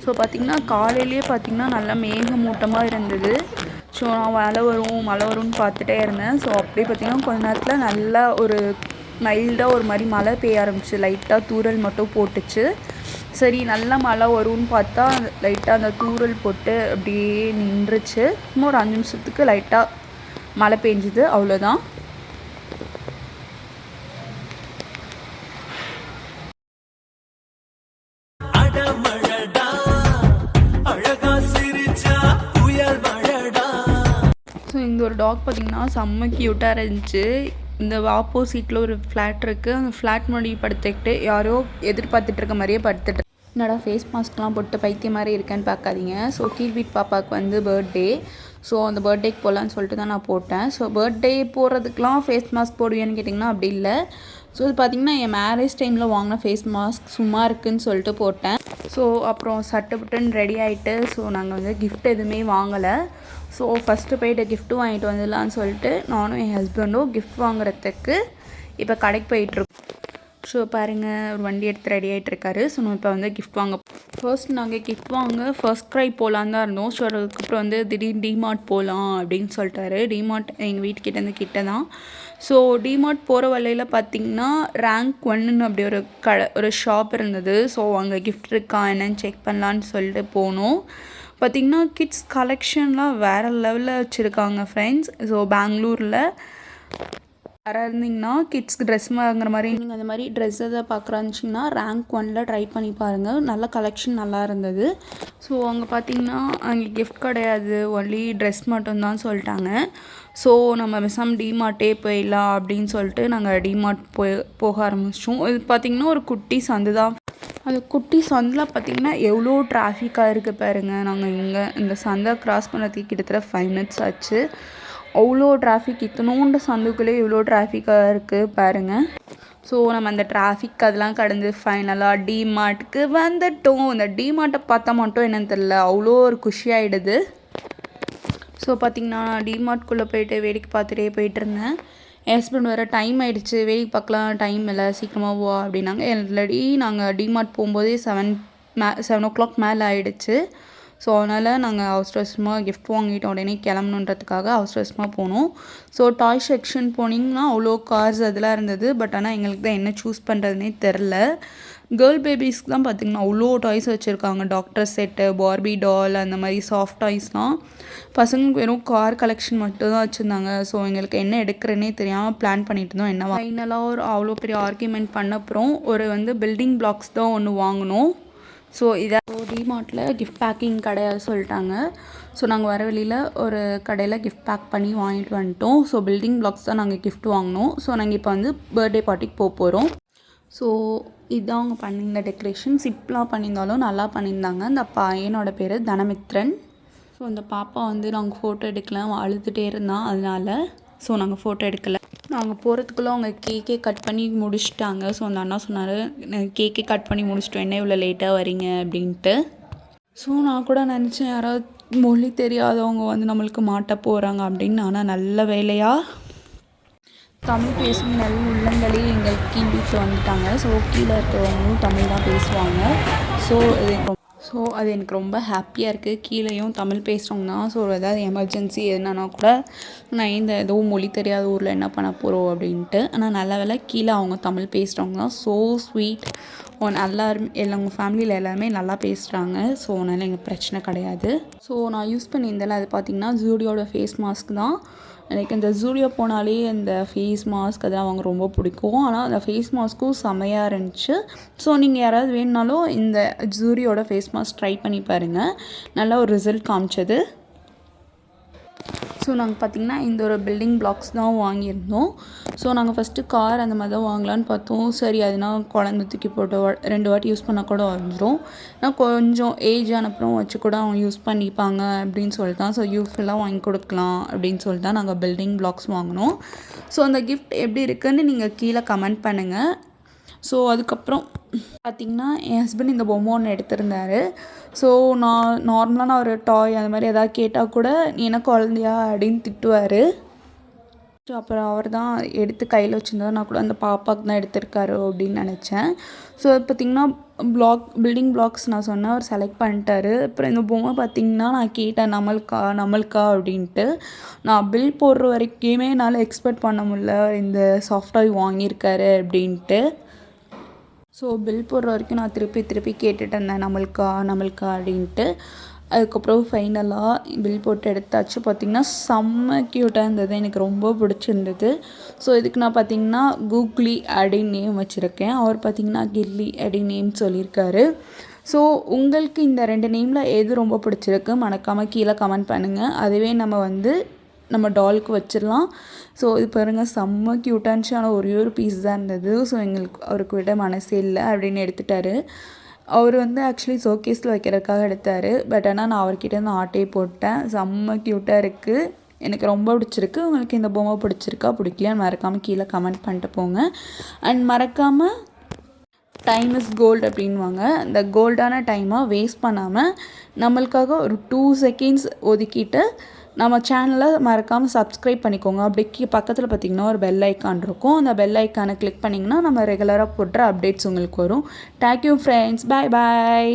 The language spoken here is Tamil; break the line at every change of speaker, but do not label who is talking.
ஸோ பார்த்திங்கன்னா காலையிலேயே பார்த்திங்கன்னா நல்லா மேகமூட்டமாக இருந்தது. ஸோ நான் மழை வரும்னு பார்த்துட்டே இருந்தேன். ஸோ அப்படியே பார்த்திங்கன்னா கொஞ்ச நேரத்தில் நல்லா ஒரு மைல்டாக ஒரு மாதிரி மழை பெய்ய ஆரம்பிச்சு, லைட்டாக தூறல் மட்டும் போட்டுச்சு. சரி நல்லா மழை வரும்னு பார்த்தா லைட்டாக அந்த தூறல் போட்டு அப்படியே நின்றுச்சு. இன்னும் ஒரு 5 நிமிஷத்துக்கு லைட்டாக மழை பெஞ்சுது, அவ்வளோதான். ஸோ இந்த ஒரு டாக் பார்த்திங்கன்னா செம்ம க்யூட்டாக இருந்துச்சு. இந்த ஆப்போசிட்டில் ஒரு ஃப்ளாட் இருக்குது. அந்த ஃப்ளாட் முன்னாடி படுத்துக்கிட்டு யாரோ எதிர்பார்த்துட்டு இருக்க மாதிரியே படுத்துட்டு, என்னடா ஃபேஸ் மாஸ்க்லாம் போட்டு பைத்தியம் மாதிரி இருக்கேன்னு பார்க்காதீங்க. ஸோ கீழ் வீட் பாப்பாவுக்கு வந்து பர்த்டே. ஸோ அந்த பர்த்டேக்கு போகலான்னு சொல்லிட்டு தான் நான் போட்டேன். ஸோ பர்த்டே போகிறதுக்கெலாம் ஃபேஸ் மாஸ்க் போடுவேன்னு கேட்டிங்கன்னா அப்படி இல்லை. ஸோ இது பார்த்திங்கன்னா என் மேரேஜ் டைமில் வாங்கின ஃபேஸ் மாஸ்க் சும்மா இருக்குதுன்னு சொல்லிட்டு போட்டேன். ஸோ அப்புறம் சட்டுப்புட்டுன்னு ரெடி ஆகிட்டு, ஸோ நாங்கள் வந்து கிஃப்ட் எதுவுமே வாங்கலை. ஸோ ஃபஸ்ட்டு போய்ட்டு கிஃப்ட்டு வாங்கிட்டு வந்துடலான்னு சொல்லிட்டு நானும் என் ஹஸ்பண்டும் கிஃப்ட் வாங்குறதுக்கு இப்போ கடைக்கு போயிட்டுருக்கோம். ஸோ பாருங்கள், ஒரு வண்டி எடுத்து ரெடி ஆகிட்டுருக்காரு. ஸோ நம்ம இப்போ வந்து கிஃப்ட் வாங்க ஃபர்ஸ்ட் நாங்கள் கிஃப்ட் வாங்க ஃபர்ஸ்ட் க்ரை போகலான்னு தான் இருந்தோம். ஸோ அதுக்கப்புறம் வந்து திடீர்னு டிமார்ட் போகலாம் அப்படின்னு சொல்லிட்டாரு. டிமார்ட் எங்கள் வீட்டுக்கிட்டேருந்து கிட்ட தான். ஸோ டிமார்ட் போகிற வழியில் பார்த்திங்கன்னா ரேங்க் 1ன்னு அப்படி ஒரு ஷாப் இருந்தது. ஸோ அங்கே கிஃப்ட் இருக்கா என்னன்னு செக் பண்ணலான்னு சொல்லிட்டு போனோம். பார்த்திங்கன்னா கிட்ஸ் கலெக்ஷன்லாம் வேறு லெவலில் வச்சுருக்காங்க ஃப்ரெண்ட்ஸ். ஸோ பெங்களூரில் யாராக இருந்தீங்கன்னா கிட்ஸ்க்கு ட்ரெஸ் வாங்குற மாதிரி, நீங்கள் அந்த மாதிரி ட்ரெஸ் எதை பார்க்குறாச்சிங்கன்னா ரேங்க் 1ல் ட்ரை பண்ணி பாருங்கள். நல்ல கலெக்ஷன் நல்லா இருந்தது. ஸோ அங்கே பார்த்திங்கன்னா அங்கே கிஃப்ட் கிடையாது, ஒன்லி ட்ரெஸ் மட்டும்தான் சொல்லிட்டாங்க. ஸோ நம்ம பேசாமல் டிமார்ட்டே போயிடலாம் அப்படின்னு சொல்லிட்டு நாங்கள் டிமார்ட் போக ஆரம்பிச்சிட்டோம். இது பார்த்திங்கன்னா ஒரு குட்டி சந்து தான். அந்த குட்டி சந்தில் பார்த்திங்கன்னா எவ்வளோ டிராஃபிக்காக இருக்குது பாருங்கள். நாங்கள் இங்கே இந்த சந்தை க்ராஸ் பண்ணதுக்கு கிட்டத்தட்ட 5 மினிட்ஸ் ஆச்சு. அவ்வளோ டிராஃபிக், இத்தனோண்டு சந்துக்குள்ளே இவ்வளோ டிராஃபிக்காக இருக்குது பாருங்கள். ஸோ நம்ம அந்த டிராஃபிக் அதெல்லாம் கடந்து ஃபைனலாக டிமார்ட்டுக்கு வந்துட்டோம். இந்த டிமார்ட்டை பார்த்தா மட்டும் என்னன்னு தெரில, அவ்வளோ ஒரு குஷியாகிடுது. ஸோ பார்த்திங்கன்னா டிமார்ட்குள்ளே போய்ட்டு வேடிக்கை பார்த்துட்டே போயிட்டுருந்தேன். என் ஹஸ்பண்ட் வேறு டைம் ஆகிடுச்சு, வேடிக்கை பார்க்கலாம், டைம் இல்லை, சீக்கிரமாக வா அப்படின்னாங்க. ஆல்ரெடி நாங்கள் டிமார்ட் போகும்போதே 7 o'clock மேலே ஆகிடுச்சு. ஸோ அதனால் நாங்கள் அவசரமாக கிஃப்ட் வாங்கிட்டு உடனே கிளம்பணுன்றதுக்காக அவசரமாக போனோம். ஸோ டாய் செக்ஷன் போனீங்கன்னா அவ்வளோ கார்ஸ் அதெல்லாம் இருந்தது. பட் ஆனால் எங்களுக்கு தான் என்ன சூஸ் பண்ணுறதுனே தெரில. கேர்ள் பேபிஸ்க்கு தான் பார்த்திங்கன்னா அவ்வளோ டாய்ஸ் வச்சுருக்காங்க. டாக்டர் செட்டு, பார்பி டால், அந்த மாதிரி சாஃப்ட் டாய்ஸ்லாம். பசங்களுக்கு வெறும் கார் கலெக்ஷன் மட்டும் தான் வச்சுருந்தாங்க. ஸோ எங்களுக்கு என்ன எடுக்கிறேன்னே தெரியாமல் பிளான் பண்ணிட்டு இருந்தோம். என்ன ஃபைனலாக ஒரு அவ்வளோ பெரிய ஆர்கியூமெண்ட் பண்ண அப்புறம் ஒரு வந்து பில்டிங் பிளாக்ஸ் தான் ஒன்று வாங்கினோம். ஸோ இதை டிமார்ட்டில் கிஃப்ட் பேக்கிங் கிடையாது சொல்லிட்டாங்க. ஸோ நாங்கள் வர வழியில் ஒரு கடையில் கிஃப்ட் பேக் பண்ணி வாங்கிட்டு வந்துட்டோம். ஸோ பில்டிங் பிளாக்ஸ் தான் நாங்கள் கிஃப்ட் வாங்கினோம். ஸோ நாங்கள் இப்போ வந்து பர்த்டே பார்ட்டிக்கு போகிறோம். ஸோ இதுதான் அவங்க பண்ணியிருந்த டெக்கரேஷன். சிப்லாம் பண்ணியிருந்தாலும் நல்லா பண்ணியிருந்தாங்க. அந்த பையனோட பேர் தனமித்ரன். ஸோ அந்த பாப்பா வந்து நாங்கள் ஃபோட்டோ எடுக்கலாம் அழுதுகிட்டே இருந்தான், அதனால ஸோ நாங்கள் ஃபோட்டோ எடுக்கலை. நாங்கள் போகிறதுக்குள்ளே அவங்க கேக்கே கட் பண்ணி முடிச்சிட்டாங்க. ஸோ அந்த அண்ணா சொன்னார், கேக்கே கட் பண்ணி முடிச்சிட்டோம், என்ன இவ்வளோ லேட்டாக வரீங்க அப்படின்ட்டு. ஸோ நான் கூட நினச்சேன் யாராவது மொழி தெரியாதவங்க வந்து நம்மளுக்கு மாட்ட போகிறாங்க அப்படின்னு. ஆனால் நல்ல வேலையாக தமிழ் பேசும் நல்ல உள்ளங்களே எங்கள் கீழ் வீட்டில் வந்துட்டாங்க. ஸோ கீழே இருக்கிறவங்களும் தமிழ் தான் பேசுவாங்க. ஸோ அது எனக்கு ரொம்ப ஹாப்பியாக இருக்குது. கீழேயும் தமிழ் பேசுகிறவங்க தான். ஸோ ஏதாவது எமர்ஜென்சி எதுனா கூட நான் இந்த ஏதோ மொழி தெரியாத ஊரில் என்ன பண்ண போகிறோம் அப்படின்ட்டு. ஆனால் நல்ல வேலை கீழே அவங்க தமிழ் பேசுகிறவங்க தான். So sweet. எல்லாருமே உங்கள் ஃபேமிலியில் எல்லாருமே நல்லா பேசுகிறாங்க. ஸோ அதனால் எங்களுக்கு பிரச்சனை கிடையாது. ஸோ நான் யூஸ் பண்ணியிருந்தேன், அது பார்த்திங்கன்னா ஜூடியோட ஃபேஸ் மாஸ்க் தான். எனக்கு இந்த ஜூடியோ போனாலே இந்த ஃபேஸ் மாஸ்க் அதெல்லாம் அவங்க ரொம்ப பிடிக்கும். ஆனால் அந்த ஃபேஸ் மாஸ்க்கும் செமையாக இருந்துச்சு. ஸோ நீங்கள் யாராவது வேணுனாலும் இந்த ஜூடியோட ஃபேஸ் மாஸ்க் ட்ரை பண்ணி பாருங்கள். நல்ல ஒரு ரிசல்ட் காமிச்சது. ஸோ நாங்கள் பார்த்திங்கன்னா இந்த ஒரு பில்டிங் பிளாக்ஸ் தான் வாங்கியிருந்தோம். ஸோ நாங்கள் ஃபஸ்ட்டு கார் அந்த மாதிரி தான் வாங்கலான்னு பார்த்தோம். சரி அதுனா குழந்தை தூக்கி போட்டு 2 வாட்டி யூஸ் பண்ணால் கூட வந்துடும். ஆனால் கொஞ்சம் ஏஜ் ஆனப்புறம் வச்சு கூட அவங்க யூஸ் பண்ணிப்பாங்க அப்படின்னு சொல்லிட்டு தான். ஸோ யூஸ்ஃபுல்லாக வாங்கி கொடுக்கலாம் அப்படின்னு சொல்லிட்டு தான் நாங்கள் பில்டிங் பிளாக்ஸ் வாங்கினோம். ஸோ அந்த கிஃப்ட் எப்படி இருக்குதுன்னு நீங்கள் கீழே கமெண்ட் பண்ணுங்கள். ஸோ அதுக்கப்புறம் பார்த்திங்கன்னா என் ஹஸ்பண்ட் இந்த பொம்மை ஒன்று எடுத்திருந்தார். ஸோ நார்மலான ஒரு டாய் அந்த மாதிரி எதாவது கேட்டால் கூட நீ என்ன குழந்தையா அப்படின்னு திட்டுவார். ஸோ அப்புறம் அவர் தான் எடுத்து கையில் வச்சுருந்தார். நான் கூட அந்த பாப்பாவுக்கு தான் எடுத்திருக்காரு அப்படின்னு நினச்சேன். ஸோ பார்த்திங்கன்னா பில்டிங் பிளாக்ஸ் நான் சொன்னேன், அவர் செலக்ட் பண்ணிட்டாரு. அப்புறம் இந்த பொம்மை பார்த்திங்கன்னா நான் கேட்டேன் நம்மளுக்கா அப்படின்ட்டு. நான் பில் போடுற வரைக்குமே என்னால் எக்ஸ்பெக்ட் பண்ண முடியல இந்த சாஃப்ட் டாய் வாங்கியிருக்காரு அப்படின்ட்டு. ஸோ பில் போடுற வரைக்கும் நான் திருப்பி கேட்டுட்டு இருந்தேன் நம்மளுக்கா அப்படின்ட்டு. அதுக்கப்புறம் ஃபைனலாக பில் போட்டு எடுத்தாச்சு. பார்த்திங்கன்னா செம்ம க்யூட்டாக இருந்தது, எனக்கு ரொம்ப பிடிச்சிருந்தது. ஸோ இதுக்கு நான் பார்த்திங்கன்னா கூகுளி அப்படின்னு நேம் வச்சுருக்கேன். அவர் பார்த்திங்கன்னா கில்லி அப்படின்னு நேம் சொல்லியிருக்காரு. ஸோ உங்களுக்கு இந்த 2 நேமில் எது ரொம்ப பிடிச்சிருக்கு மறக்காமல் கீழே கமெண்ட் பண்ணுங்கள். அதுவே நம்ம டாலுக்கு வச்சிடலாம். ஸோ இது பாருங்கள் செம்ம க்யூட்டாக இருந்துச்சு. ஆனால் ஒரே ஒரு பீஸ் தான் இருந்தது. ஸோ அவருக்கு விட மனசே இல்லை அப்படின்னு எடுத்துட்டாரு. அவர் ஆக்சுவலி ஷோகேஸில் வைக்கிறதுக்காக எடுத்தார். பட் ஆனால் நான் அவர்கிட்ட ஆட்டையை போட்டேன். செம்ம க்யூட்டாக இருக்குது, எனக்கு ரொம்ப பிடிச்சிருக்கு. உங்களுக்கு இந்த பொம்மை பிடிச்சிருக்கா பிடிக்கலையான்னு மறக்காமல் கீழே கமெண்ட் பண்ணிட்டு போங்க. அண்ட் மறக்காமல் டைம் இஸ் கோல்டு அப்படின்வாங்க. இந்த கோல்டான டைமை வேஸ்ட் பண்ணாமல் நம்மளுக்காக ஒரு 2 செகண்ட்ஸ் ஒதுக்கிட்டு நம்ம சேனலை மறக்காமல் சப்ஸ்கிரைப் பண்ணிக்கோங்க. அப்படி பக்கத்தில் பார்த்திங்கன்னா ஒரு பெல் ஐக்கான் இருக்கும். அந்த பெல் ஐக்கானை கிளிக் பண்ணிங்கன்னா நம்ம ரெகுலராக போடுற அப்டேட்ஸ் உங்களுக்கு வரும். தேங்க்யூ ஃப்ரெண்ட்ஸ், பாய்.